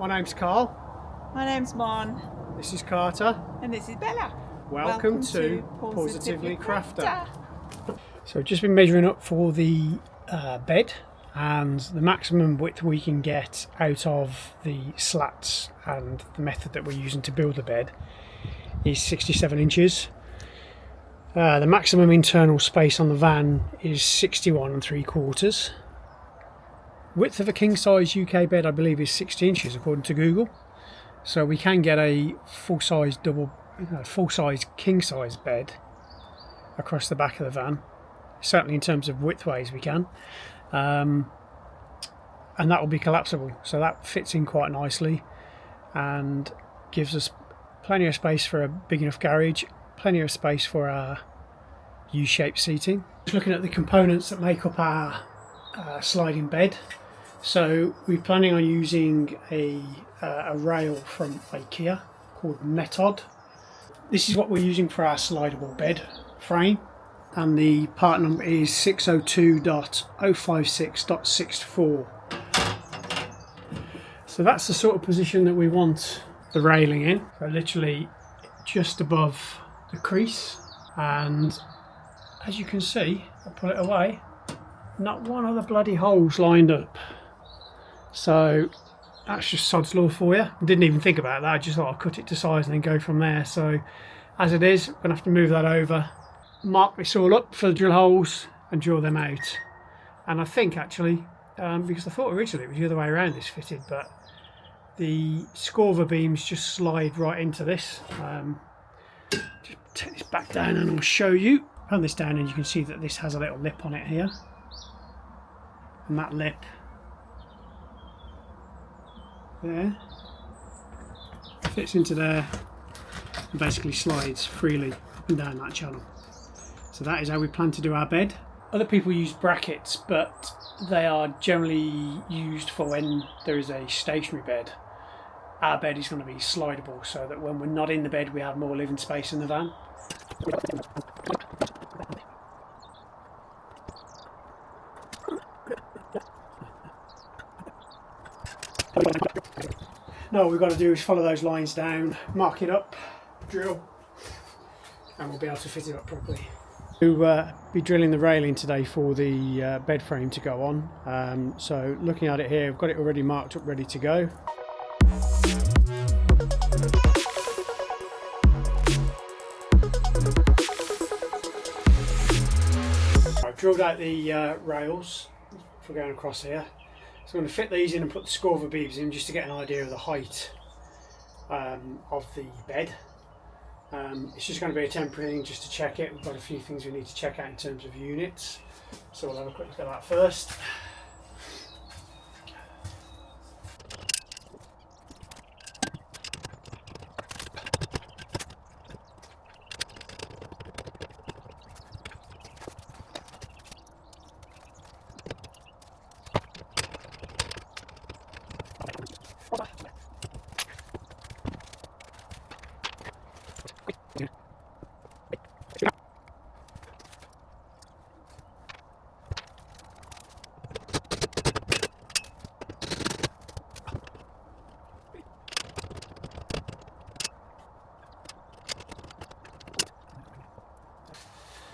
My name's Carl. My name's Mon. This is Carter. And this is Bella. Welcome to Positively Crafter. So I've just been measuring up for the bed, and the maximum width we can get out of the slats and the method that we're using to build the bed is 67 inches. The maximum internal space on the van is 61 3/4. Width of a king size UK bed I believe is 60 inches according to Google, so we can get a full size king size bed across the back of the van, certainly in terms of widthways we can, and that will be collapsible, so that fits in quite nicely and gives us plenty of space for a big enough garage, plenty of space for our U-shaped seating. Just looking at the components that make up our sliding bed, so we're planning on using a rail from IKEA called METOD. This is what we're using for our slidable bed frame, and the part number is 602.056.64. So that's the sort of position that we want the railing in, so literally just above the crease, and as you can see, I'll pull it away, not one of the bloody holes lined up. So that's just sod's law for you. I didn't even think about that, I just thought I'd cut it to size and then go from there. So as it is, we're going to have to move that over, mark this all up for the drill holes and draw them out. And I think actually, because I thought originally it was the other way around this fitted, but the SKORVA beams just slide right into this. Just take this back down and I'll show you. Run this down and you can see that this has a little lip on it here, and that lip there fits into there and basically slides freely up and down that channel. So that is how we plan to do our bed. Other people use brackets, but they are generally used for when there is a stationary bed. Our bed is going to be slidable, so that when we're not in the bed we have more living space in the van. Now what we've got to do is follow those lines down, mark it up, drill, and we'll be able to fit it up properly. We'll be drilling the railing today for the bed frame to go on. So looking at it here, I've got it already marked up, ready to go. I've drilled out the rails for going across here. So I'm going to fit these in and put the SKORVA beams in just to get an idea of the height of the bed. It's just going to be a temporary thing just to check it. We've got a few things we need to check out in terms of units, so we'll have a quick look at that first.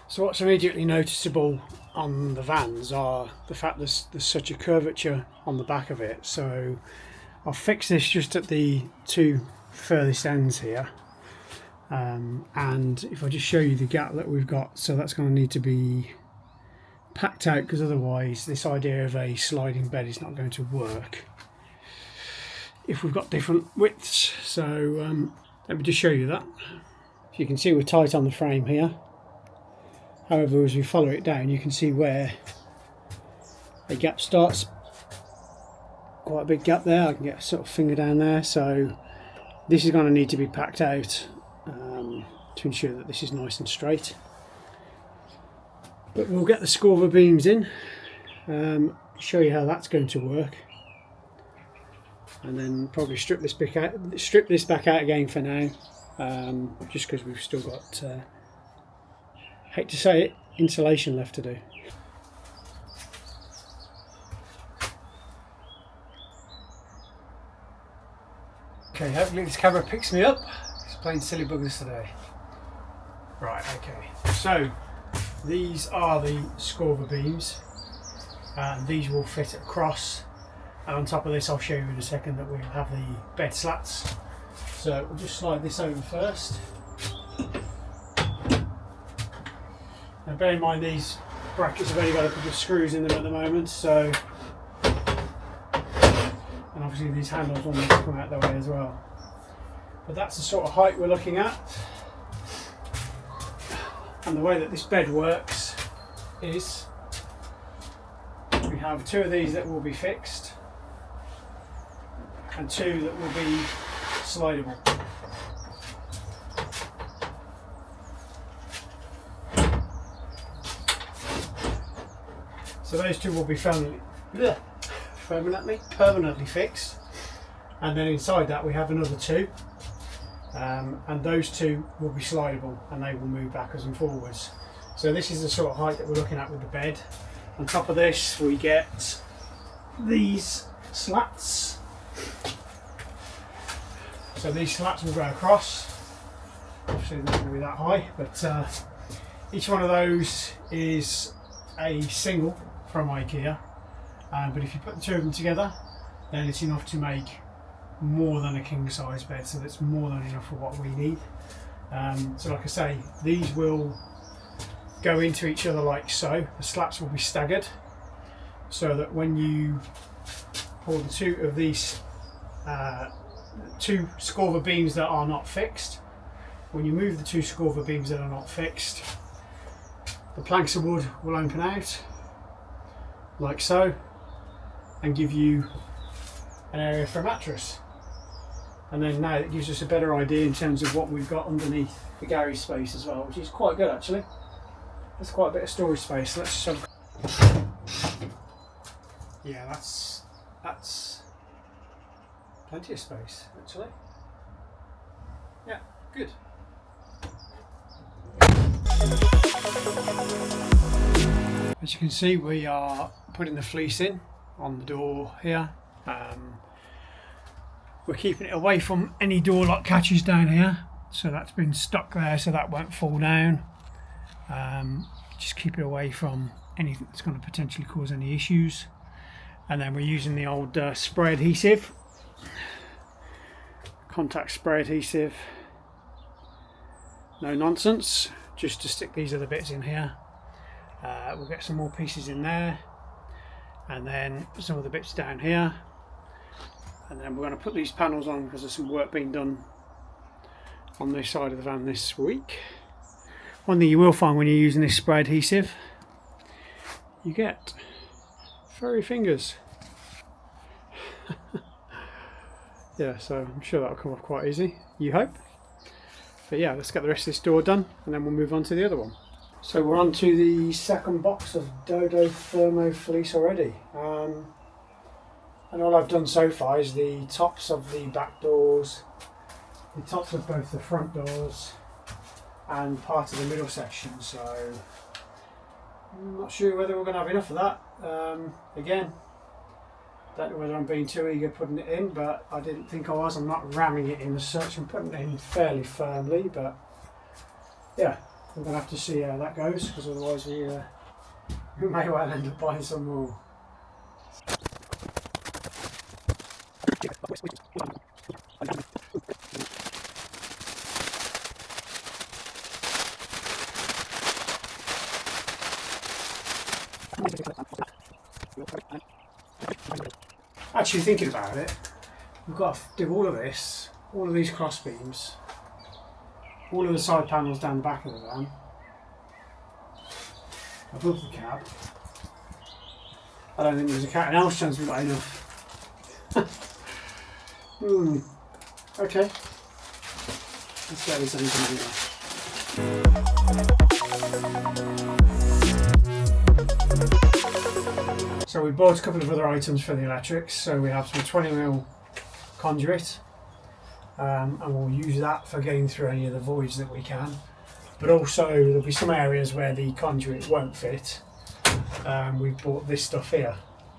So what's immediately noticeable on the vans are the fact there's such a curvature on the back of it. So I'll fix this just at the two furthest ends here, and if I just show you the gap that we've got, so that's going to need to be packed out, because otherwise this idea of a sliding bed is not going to work if we've got different widths. So let me just show you that. So you can see we're tight on the frame here. However, as we follow it down, you can see where a gap starts. Quite a big gap there. I can get a sort of finger down there. So this is going to need to be packed out to ensure that this is nice and straight. But we'll get the SKORVA beams in, show you how that's going to work, and then probably strip this back out again for now, just because we've still got. Hate to say it, insulation left to do. Okay, hopefully this camera picks me up. It's playing silly buggers today. Right, okay. So these are the SKORVA beams, and these will fit across. And on top of this, I'll show you in a second that we'll have the bed slats. So we'll just slide this over first. Now bear in mind these brackets have only got a couple of screws in them at the moment, so, and obviously these handles will need to come out the way as well. But that's the sort of height we're looking at. And the way that this bed works is we have two of these that will be fixed and two that will be slidable. So those two will be permanently fixed, and then inside that we have another two, and those two will be slidable and they will move backwards and forwards. So this is the sort of height that we're looking at with the bed. On top of this we get these slats. So these slats will go across. Obviously they're not going to be that high, but each one of those is a single from IKEA. But if you put the two of them together, then it's enough to make more than a king size bed, so that's more than enough for what we need. So like I say, these will go into each other like so. The slats will be staggered, so that when you pull the two of these two SKORVA beams that are not fixed, when you move the two SKORVA beams that are not fixed, the planks of wood will open out like so and give you an area for a mattress. And then now it gives us a better idea in terms of what we've got underneath the garage space as well, which is quite good actually. There's quite a bit of storage space. Let's just yeah, that's plenty of space actually. Yeah, good. As you can see, we are putting the fleece in on the door here. We're keeping it away from any door lock catches down here, so that's been stuck there so that won't fall down. Just keep it away from anything that's going to potentially cause any issues. And then we're using the old spray adhesive, contact spray adhesive, no nonsense, just to stick these other bits in here. We'll get some more pieces in there, and then some of the bits down here, and then we're going to put these panels on because there's some work being done on this side of the van this week. One thing you will find when you're using this spray adhesive, you get furry fingers. Yeah, so I'm sure that'll come off quite easy, you hope. But yeah, let's get the rest of this door done and then we'll move on to the other one. So we're on to the second box of Dodo thermo fleece already. And all I've done so far is the tops of the back doors, the tops of both the front doors, and part of the middle section. So I'm not sure whether we're going to have enough of that. Again, don't know whether I'm being too eager putting it in, but I didn't think I was. I'm not ramming it in as such. I'm putting it in fairly firmly, but yeah, we're going to have to see how that goes, because otherwise we may well end up buying some more. Actually, thinking about it, we've got to do all of this, all of these cross beams, all of the side panels down the back of the van, above the cab. I don't think there's a cat and mouse chance we've got enough. Okay. Let's get this anything now. So we bought a couple of other items for the electrics. So we have some 20mm conduit, and we'll use that for getting through any of the voids that we can. But also there'll be some areas where the conduit won't fit. We've bought this stuff here.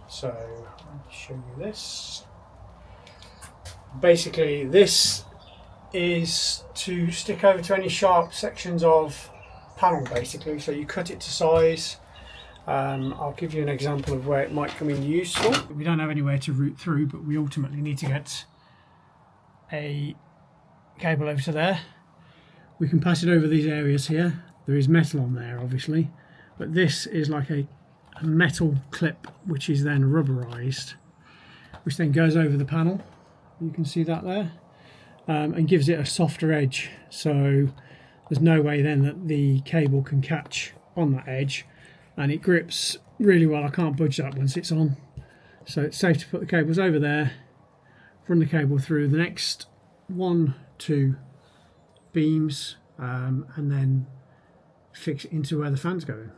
So I'll show you this. Basically this is to stick over to any sharp sections of panel basically, so you cut it to size. I'll give you an example of where it might come in useful. We don't have anywhere to route through, but we ultimately need to get a cable over to there. We can pass it over these areas here. There is metal on there obviously, but this is like a metal clip which is then rubberized, which then goes over the panel. You can see that there, and gives it a softer edge, so there's no way then that the cable can catch on that edge, and it grips really well. I can't budge that once it's on, so it's safe to put the cables over there, run the cable through the next 1-2 beams, and then fix it into where the fan's going.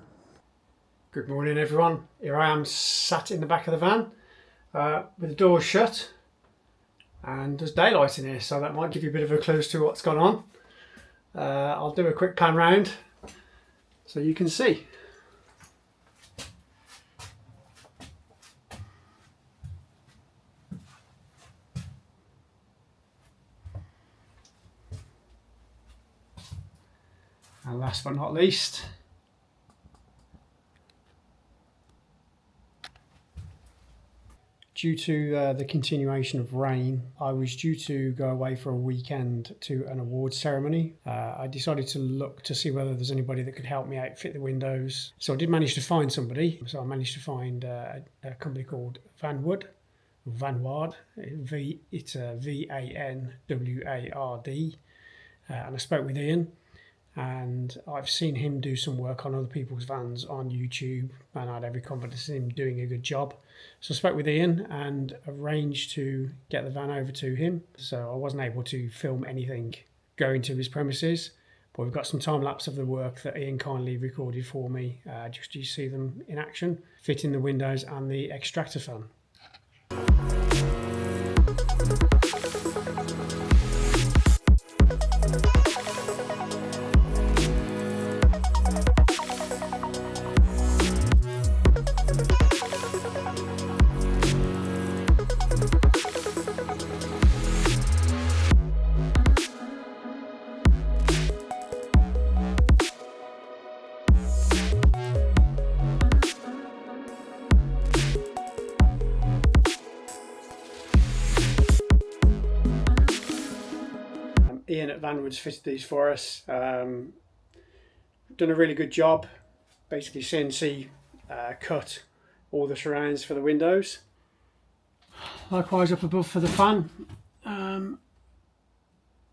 Good morning everyone. Here I am sat in the back of the van with the doors shut, and there's daylight in here, so that might give you a bit of a clue as to what's gone on. I'll do a quick pan round so you can see. And last but not least, due to the continuation of rain, I was due to go away for a weekend to an awards ceremony. I decided to look to see whether there's anybody that could help me outfit the windows. So I did manage to find somebody. So I managed to find a company called Vanward. It's Vanward, and I spoke with Ian. And I've seen him do some work on other people's vans on YouTube, and I had every confidence in him doing a good job. So I spoke with Ian and arranged to get the van over to him. So I wasn't able to film anything going to his premises, but we've got some time lapse of the work that Ian kindly recorded for me, just to see them in action, fitting the windows and the extractor fan. Ian at Vanward's fitted these for us. Done a really good job. Basically CNC cut all the surrounds for the windows. Likewise up above for the fan.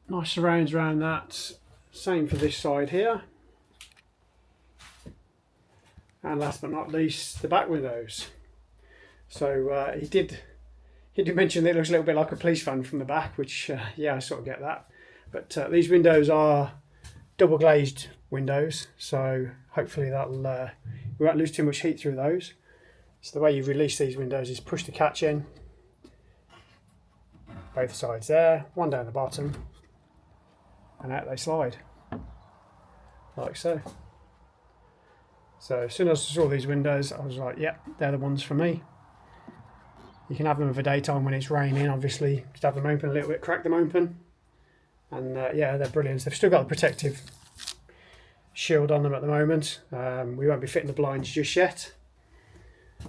Nice surrounds around that. Same for this side here. And last but not least, the back windows. So he did mention that it looks a little bit like a police van from the back, which yeah, I sort of get that. But these windows are double glazed windows, so hopefully that'll we won't lose too much heat through those. So the way you release these windows is push the catch in, both sides there, one down the bottom, and out they slide, like so. So as soon as I saw these windows, I was like, yep, they're the ones for me. You can have them for daytime when it's raining, obviously, just have them open a little bit, crack them open. And yeah, they're brilliant. They've still got the protective shield on them at the moment. We won't be fitting the blinds just yet.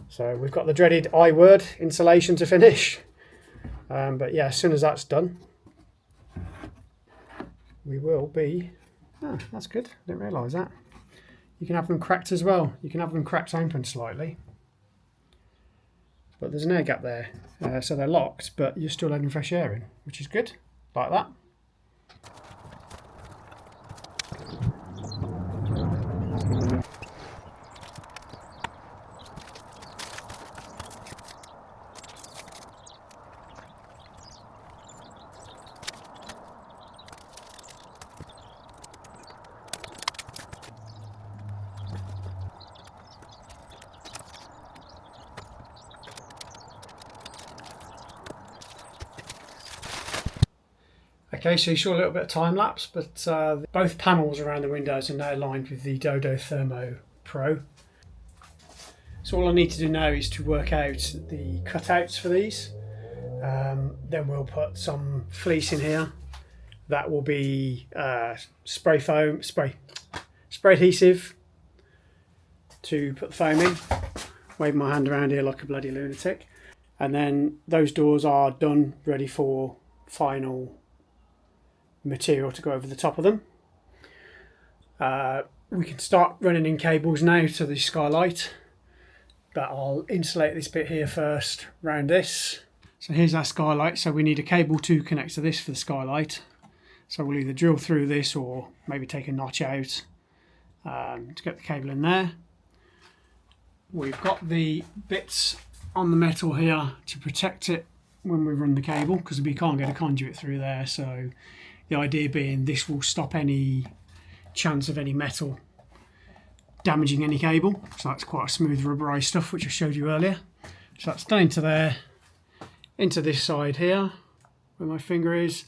So we've got the dreaded I word insulation to finish. But yeah, as soon as that's done, we will be... Oh, that's good. Didn't realise that. You can have them cracked as well. You can have them cracked open slightly. But there's an air gap there. So they're locked, but you're still letting fresh air in, which is good. Like that. Okay, so you saw a little bit of time lapse, but both panels around the windows are now aligned with the Dodo Thermo Pro. So all I need to do now is to work out the cutouts for these. Then we'll put some fleece in here. That will be spray adhesive to put the foam in. Waving my hand around here like a bloody lunatic. And then those doors are done, ready for final material to go over the top of them. We can start running in cables now to the skylight, but I'll insulate this bit here first around this. So here's our skylight, so we need a cable to connect to this for the skylight. So we'll either drill through this or maybe take a notch out to get the cable in there. We've got the bits on the metal here to protect it when we run the cable, because we can't get a conduit through there. So the idea being this will stop any chance of any metal damaging any cable. So that's quite a smooth rubberized stuff, which I showed you earlier. So that's done into there, into this side here where my finger is,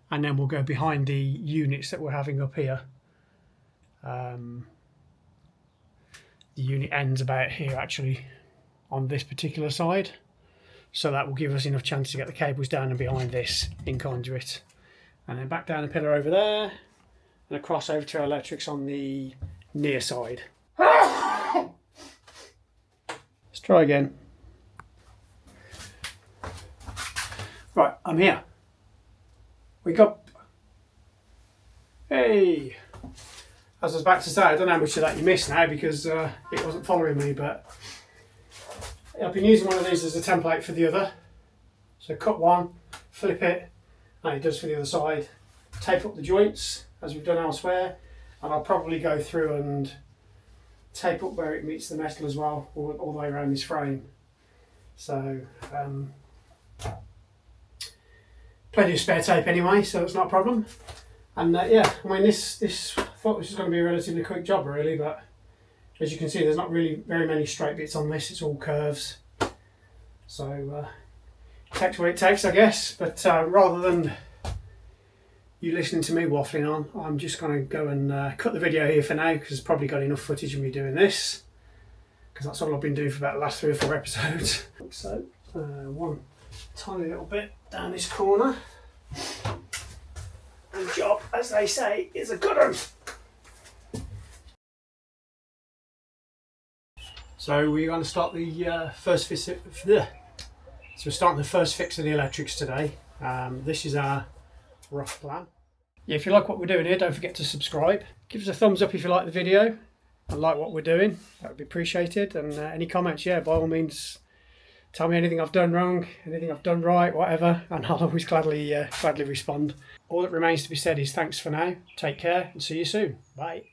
and then we'll go behind the units that we're having up here. The unit ends about here actually on this particular side, so that will give us enough chance to get the cables down and behind this in conduit, and then back down the pillar over there and across over to our electrics on the near side. Let's try again. Right, I'm here. Wake up. Hey! As I was about to say, I don't know how much of that you missed now because it wasn't following me, but I've been using one of these as a template for the other. So cut one, flip it, and it does for the other side. Tape up the joints as we've done elsewhere, and I'll probably go through and tape up where it meets the metal as well, all the way around this frame. So plenty of spare tape anyway, so it's not a problem. And yeah, I mean this I thought this was going to be a relatively quick job really, but as you can see there's not really very many straight bits on this, it's all curves. So it takes what it takes, I guess, but rather than you listening to me waffling on, I'm just going to go and cut the video here for now, because it's probably got enough footage of me doing this, because that's all I've been doing for about the last 3 or 4 episodes. So one tiny little bit down this corner. And job, as they say, is a good one. So we're going to start the first fix. So we're starting the first fix of the electrics today. This is our rough plan. Yeah, if you like what we're doing here, don't forget to subscribe. Give us a thumbs up if you like the video and like what we're doing. That would be appreciated. And any comments, yeah, by all means, tell me anything I've done wrong, anything I've done right, whatever, and I'll always gladly respond. All that remains to be said is thanks for now, take care, and see you soon. Bye.